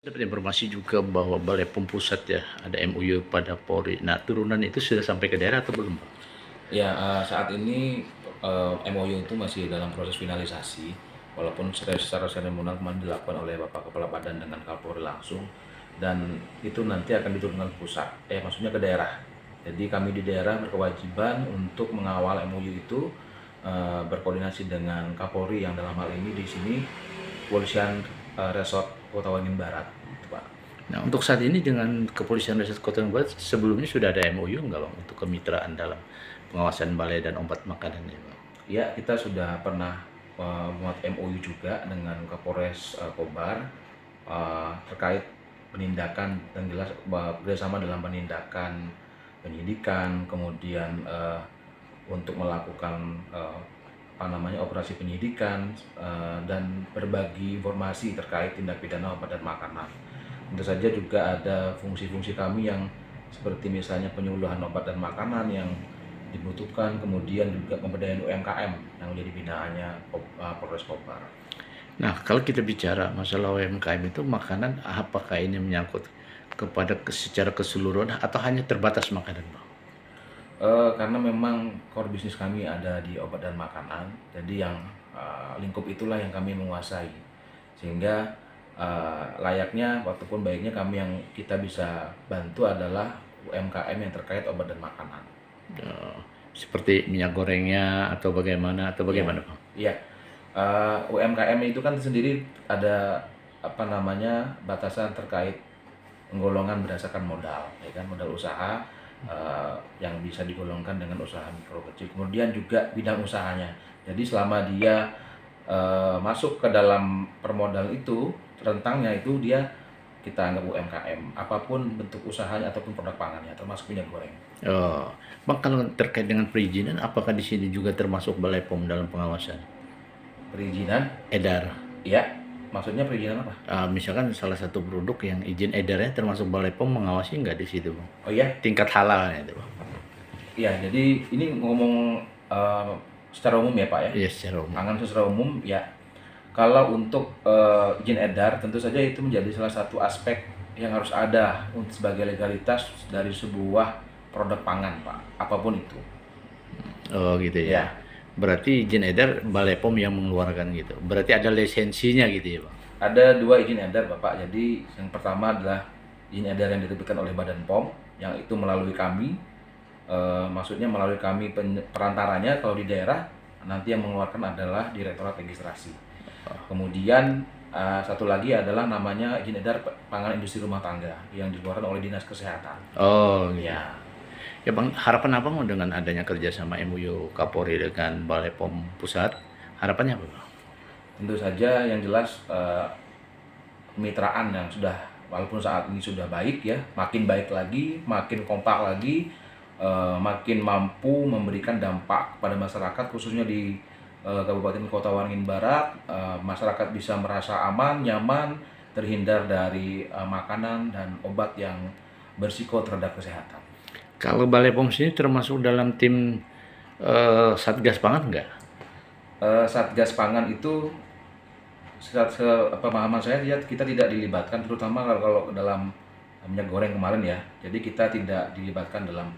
Dapat informasi juga bahwa Balai POM Pusat ya, ada MOU pada Polri. Nah, turunan itu sudah sampai ke daerah atau belum, Pak? Ya, saat ini MOU itu masih dalam proses finalisasi, walaupun secara seremonial kemarin dilakukan oleh Bapak Kepala Badan dengan Kapolri langsung, dan itu nanti akan diturunkan ke pusat, maksudnya ke daerah. Jadi kami di daerah berkewajiban untuk mengawal MOU itu, berkoordinasi dengan Kapolri yang dalam hal ini di sini Kepolisian Resort Kota Waringin Barat, gitu, Pak. Nah, untuk saat ini dengan Kepolisian Resort Kota Waringin Barat sebelumnya sudah ada MOU nggak, Bang, untuk kemitraan dalam pengawasan balai dan obat makanan ya, Bang? Ya, kita sudah pernah membuat MOU juga dengan Kapolres Kobar terkait penindakan dan jelas bekerjasama dalam penindakan penyidikan, kemudian untuk melakukan operasi penyidikan dan berbagi informasi terkait tindak pidana obat dan makanan. Tentu saja juga ada fungsi-fungsi kami yang seperti misalnya penyuluhan obat dan makanan yang dibutuhkan, kemudian juga pemberdayaan UMKM yang menjadi binaannya Polres Kobar. Nah, kalau kita bicara masalah UMKM itu makanan, apakah ini menyangkut kepada secara keseluruhan atau hanya terbatas makanan, Bang? Karena memang core bisnis kami ada di obat dan makanan, jadi yang lingkup itulah yang kami menguasai, sehingga layaknya ataupun baiknya kami yang kita bisa bantu adalah UMKM yang terkait obat dan makanan. Seperti minyak gorengnya atau bagaimana Iya, Bang? iya. UMKM itu kan sendiri ada batasan terkait penggolongan berdasarkan modal, ya kan, modal usaha yang bisa digolongkan dengan usaha mikro kecil. Kemudian juga bidang usahanya. Jadi selama dia masuk ke dalam permodal itu, rentangnya itu dia kita anggap UMKM, apapun bentuk usahanya ataupun produk pangannya, termasuk minyak goreng. Oh, Bang, kalau terkait dengan perizinan, apakah di sini juga termasuk Balai POM dalam pengawasan? Perizinan, Edar. ya, maksudnya perizinan apa? Misalkan salah satu produk yang izin edarnya termasuk Balai POM mengawasi nggak di situ, Bang? Oh iya, Tingkat halalnya itu, Bang. iya. Jadi ini ngomong secara umum ya Pak ya. Iya, secara umum. Pangan secara umum ya. Kalau untuk izin edar, tentu saja itu menjadi salah satu aspek yang harus ada untuk sebagai legalitas dari sebuah produk pangan, Pak. Apapun itu. Oh, gitu ya. Ya, Berarti izin edar Balai POM yang mengeluarkan gitu. Berarti ada lisensinya gitu ya, Bang? ada dua izin edar, Bapak. Jadi yang pertama adalah izin edar yang diterbitkan oleh Badan POM, yang itu melalui kami. Maksudnya melalui kami perantaranya kalau di daerah, nanti yang mengeluarkan adalah Direktorat Registrasi. Kemudian satu lagi adalah namanya izin edar pangan industri rumah tangga yang dikeluarkan oleh Dinas Kesehatan. Oh, gitu. Ya, Ya, Bang, harapan Abang dengan adanya kerjasama MOU Kapolri dengan Balai POM Pusat, harapannya apa, Bang? tentu saja yang jelas kemitraan yang sudah walaupun saat ini sudah baik ya, makin baik lagi, makin kompak lagi, makin mampu memberikan dampak kepada masyarakat khususnya di Kabupaten Kota Waringin Barat. Masyarakat bisa merasa aman, nyaman, terhindar dari makanan dan obat yang bersiko terhadap kesehatan. Kalau Balai POM sini termasuk dalam tim Satgas Pangan nggak? Satgas Pangan itu pemahaman saya kita tidak dilibatkan, terutama kalau dalam minyak goreng kemarin ya. Jadi kita tidak dilibatkan dalam